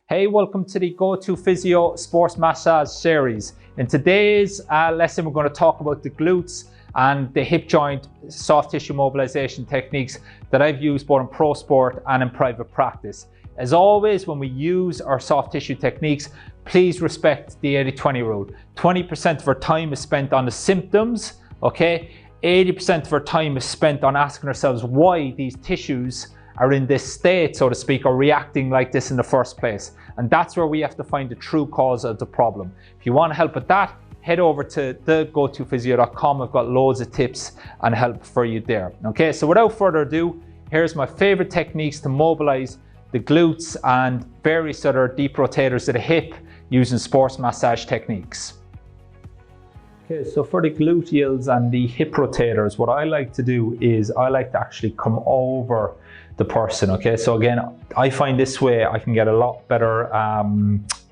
Hey, welcome to the Go to Physio Sports Massage series. In today's lesson, we're going to talk about the glutes and the hip joint soft tissue mobilization techniques that I've used both in pro sport and in private practice. As always, when we use our soft tissue techniques, please respect the 80-20 rule. 20% of our time is spent on the symptoms, okay? 80% of our time is spent on asking ourselves why these tissues are in this state, so to speak, or reacting like this in the first place. And that's where we have to find the true cause of the problem. If you want help with that, head over to thegotophysio.com. I've got loads of tips and help for you there. Okay, so without further ado, here's my favorite techniques to mobilize the glutes and various other deep rotators of the hip using sports massage techniques. Okay, so for the gluteals and the hip rotators, what I like to do is I like to actually come over the person, okay? So again, I find this way I can get a lot better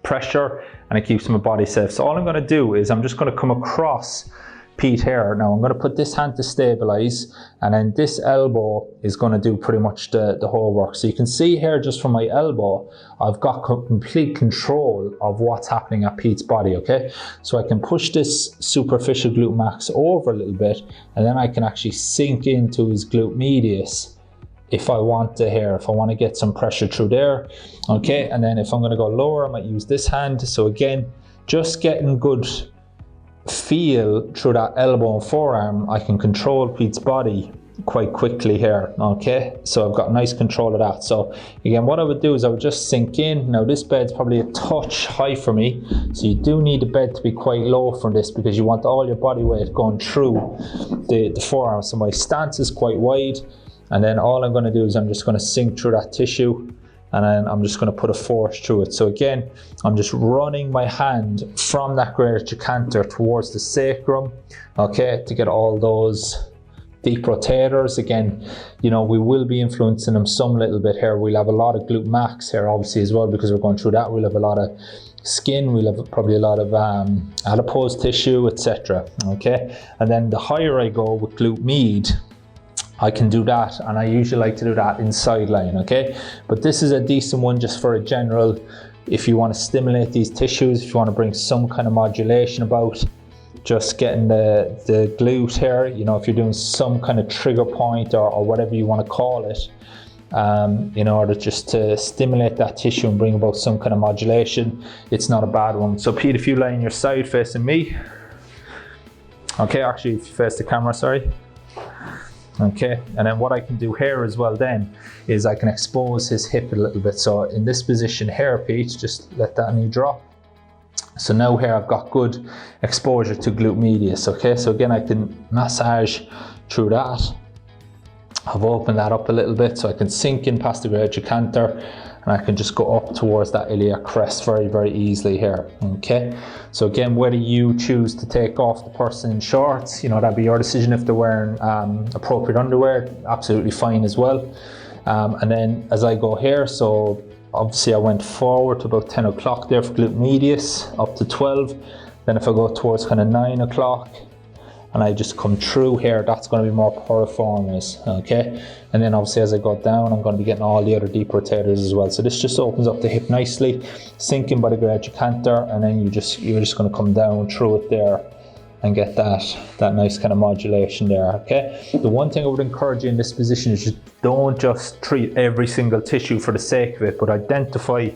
pressure and it keeps my body safe. So all I'm gonna do is I'm just gonna come across Pete here. Now I'm gonna put this hand to stabilize, and then this elbow is gonna do pretty much the whole work. So you can see here just from my elbow, I've got complete control of what's happening at Pete's body, okay? So I can push this superficial glute max over a little bit, and then I can actually sink into his glute medius if I want to here, if I want to get some pressure through there, okay? And then if I'm going to go lower, I might use this hand. So again, just getting good feel through that elbow and forearm, I can control Pete's body quite quickly here, okay? So I've got nice control of that. So again, what I would do is I would just sink in. Now this bed's probably a touch high for me, so you do need the bed to be quite low for this because you want all your body weight going through the forearm. So my stance is quite wide, and then all I'm going to do is I'm just going to sink through that tissue, and then I'm just going to put a force through it. So again, I'm just running my hand from that greater trochanter towards the sacrum, okay, to get all those deep rotators. Again, you know, we will be influencing them some little bit here. We'll have a lot of glute max here obviously as well because we're going through that. We'll have a lot of skin, we'll have probably a lot of adipose tissue, etc. Okay, and then the higher I go with glute med, I can do that, and I usually like to do that inside line, okay? But this is a decent one just for a general, if you want to stimulate these tissues, if you want to bring some kind of modulation about, just getting the glute here, you know, if you're doing some kind of trigger point or whatever you want to call it, in order just to stimulate that tissue and bring about some kind of modulation, it's not a bad one. So Pete, if you lie on your side facing me, okay, actually if you face the camera, sorry. Okay, and then what I can do here as well then is I can expose his hip a little bit. So in this position here, Pete, just let that knee drop. So now here I've got good exposure to glute medius, okay? So again, I can massage through that. I've opened that up a little bit so I can sink in past the greater trochanter, and I can just go up towards that iliac crest very, very easily here, okay? So again, whether you choose to take off the person in shorts, you know, that'd be your decision. If they're wearing appropriate underwear, absolutely fine as well. And then as I go here, so obviously I went forward to about 10 o'clock there for glute medius, up to 12. Then if I go towards kind of 9 o'clock, and I just come through here, that's going to be more piriformis, okay? And then obviously as I go down, I'm going to be getting all the other deep rotators as well. So this just opens up the hip nicely, sinking by the greater trochanter, and then you're just going to come down through it there and get that nice kind of modulation there, okay? The one thing I would encourage you in this position is just don't just treat every single tissue for the sake of it, but identify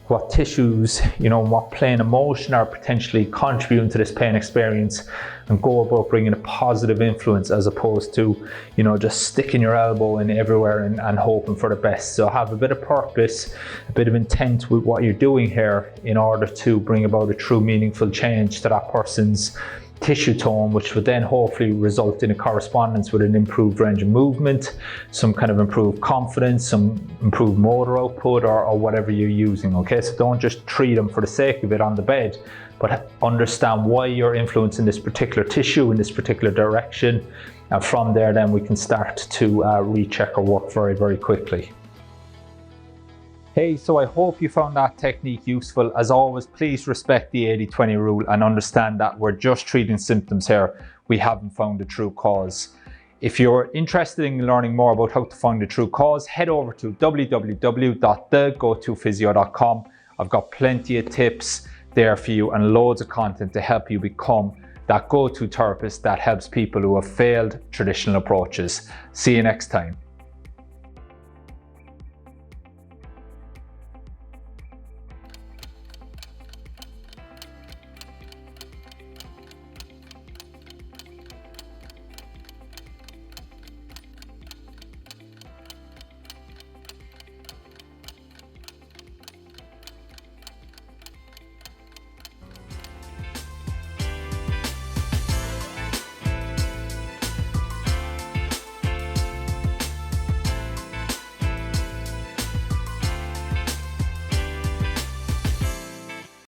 what tissues, you know, what plane of motion are potentially contributing to this pain experience, and go about bringing a positive influence as opposed to, you know, just sticking your elbow in everywhere and hoping for the best. So have a bit of purpose, a bit of intent with what you're doing here in order to bring about a true meaningful change to that person's tissue tone, which would then hopefully result in a correspondence with an improved range of movement, some kind of improved confidence, some improved motor output, or whatever you're using, okay? So don't just treat them for the sake of it on the bed, but understand why you're influencing this particular tissue in this particular direction, and from there then we can start to recheck our work very, very quickly. Hey, so I hope you found that technique useful. As always, please respect the 80-20 rule and understand that we're just treating symptoms here. We haven't found the true cause. If you're interested in learning more about how to find the true cause, head over to www.thegotophysio.com. I've got plenty of tips there for you and loads of content to help you become that go-to therapist that helps people who have failed traditional approaches. See you next time.